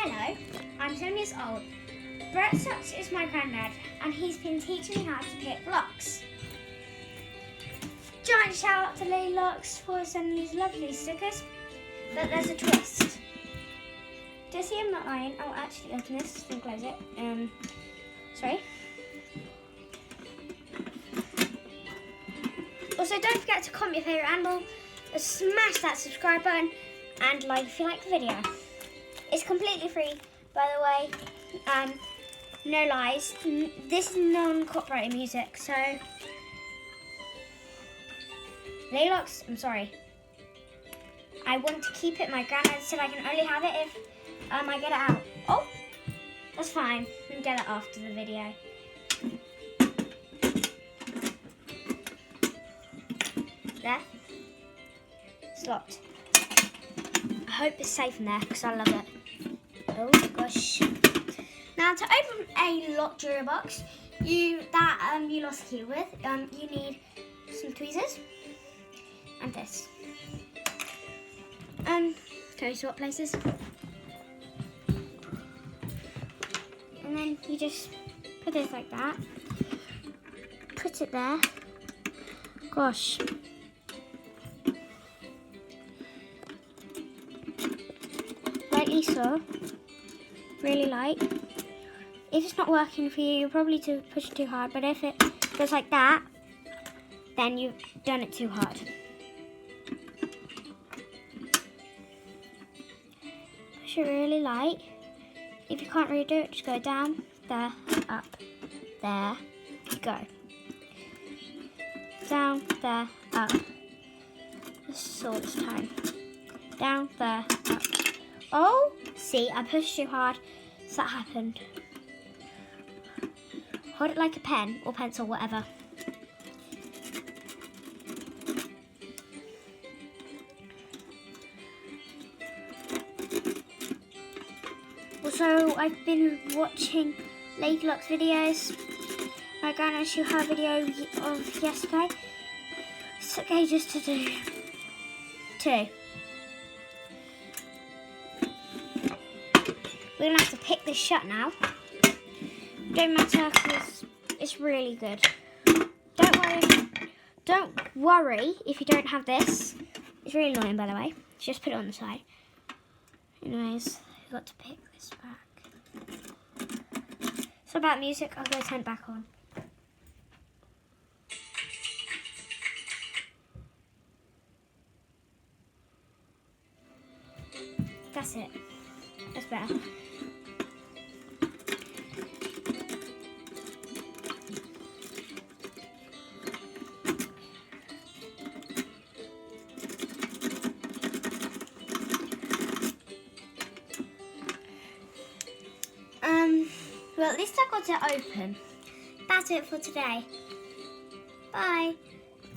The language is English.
Hello, I'm 7 years old. Brett Sucks is my granddad and he's been teaching me how to pick blocks. Giant shout out to Laylox for sending these lovely stickers, but there's a twist. Do you see I'm not lying? I'll actually open this and close it. Sorry. Also, don't forget to comment your favourite animal, smash that subscribe button, and like if you like the video. It's completely free, by the way. No lies. This is non-copyrighted music, so Laylox, I'm sorry. I want to keep it. My granddad said I can only have it if I get it out. Oh, that's fine. We can get it after the video. There. It's locked. I hope it's safe in there because I love it. Oh gosh. Now to open a locked jewelry box, you lost a key with, you need some tweezers and this. Can you swap places? And then you just put this like that. Put it there. Gosh. Lightly so. Really light. If it's not working for you, you're probably to push it too hard, but if it goes like that, then you've done it too hard. Push it really light. If you can't really do it, just go down, there, up, there, go. Down, there, up. This is all this time. Down, there, up. Oh, see, I pushed too hard, so that happened. Hold it like a pen or pencil, whatever. Also, I've been watching Laylox videos. My granddad showed her video of yesterday. It took ages to do. 2. We're gonna have to pick this shut now. Don't matter because it's really good. Don't worry if you don't have this. It's really annoying, by the way. Just put it on the side. Anyways, I've got to pick this back. So about music, I'm going to turn it back on. That's it. That's better. Well, at least I got it open. That's it for today. Bye.